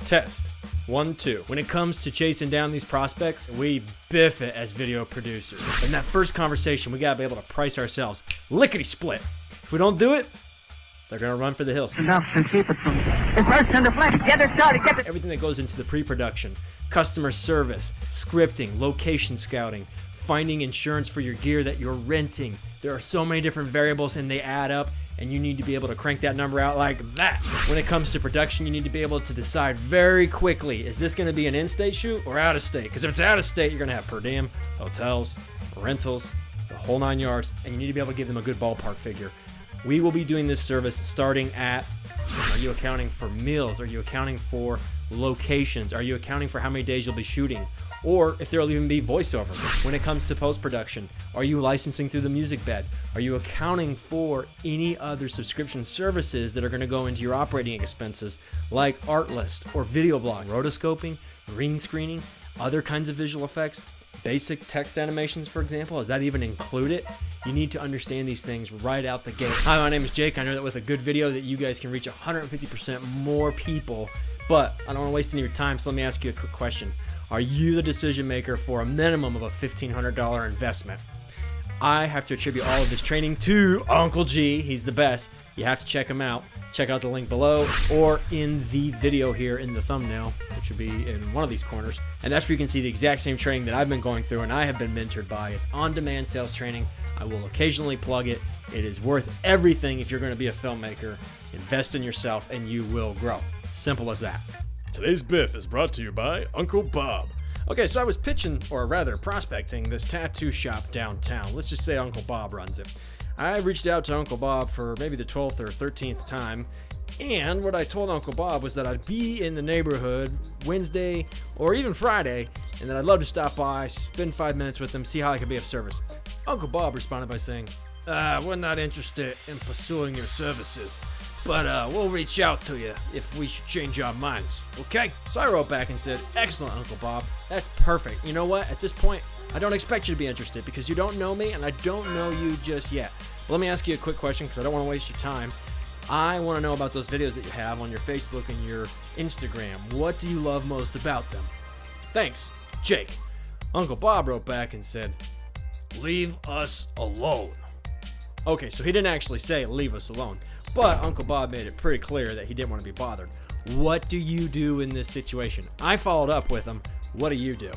Test. 1, 2. When it comes to chasing down these prospects, we biff it as video producers. In that first conversation, we gotta be able to price ourselves lickety-split. If we don't do it, they're gonna run for the hills. Enough and keep it from the first and the flank. Get it started, get it. Everything that goes into the pre-production, customer service, scripting, location scouting, finding insurance for your gear that you're renting. There are so many different variables and they add up, and you need to be able to crank that number out like that. When it comes to production, you need to be able to decide very quickly, is this gonna be an in-state shoot or out of state? Because if it's out of state, you're gonna have per diem, hotels, rentals, the whole 9 yards, and you need to be able to give them a good ballpark figure. We will be doing this service starting at, are you accounting for meals? Are you accounting for locations? Are you accounting for how many days you'll be shooting? Or if there'll even be voiceover. When it comes to post-production, are you licensing through the music bed? Are you accounting for any other subscription services that are gonna go into your operating expenses, like Artlist or video blog, rotoscoping, green screening, other kinds of visual effects, basic text animations, for example? Is that even included? You need to understand these things right out the gate. Hi, my name is Jake. I know that with a good video that you guys can reach 150% more people, but I don't want to waste any of your time, so let me ask you a quick question. Are you the decision maker for a minimum of a $1,500 investment? I have to attribute all of this training to Uncle G. He's the best. You have to check him out. Check out the link below or in the video here in the thumbnail, which would be in one of these corners. And that's where you can see the exact same training that I've been going through and I have been mentored by. It's on-demand sales training. I will occasionally plug it. It is worth everything if you're going to be a filmmaker. Invest in yourself and you will grow. Simple as that. Today's Biff is brought to you by Uncle Bob. Okay, so I was pitching, or rather prospecting, this tattoo shop downtown. Let's just say Uncle Bob runs it. I reached out to Uncle Bob for maybe the 12th or 13th time, and what I told Uncle Bob was that I'd be in the neighborhood Wednesday or even Friday, and that I'd love to stop by, spend 5 minutes with him, see how I could be of service. Uncle Bob responded by saying, we're not interested in pursuing your services, but we'll reach out to you if we should change our minds, okay? So I wrote back and said, excellent, Uncle Bob. That's perfect. You know what? At this point, I don't expect you to be interested because you don't know me and I don't know you just yet. But let me ask you a quick question because I don't want to waste your time. I want to know about those videos that you have on your Facebook and your Instagram. What do you love most about them? Thanks, Jake. Uncle Bob wrote back and said, leave us alone. Okay, so he didn't actually say leave us alone. But Uncle Bob made it pretty clear that he didn't want to be bothered. What do you do in this situation? I followed up with him. What do you do?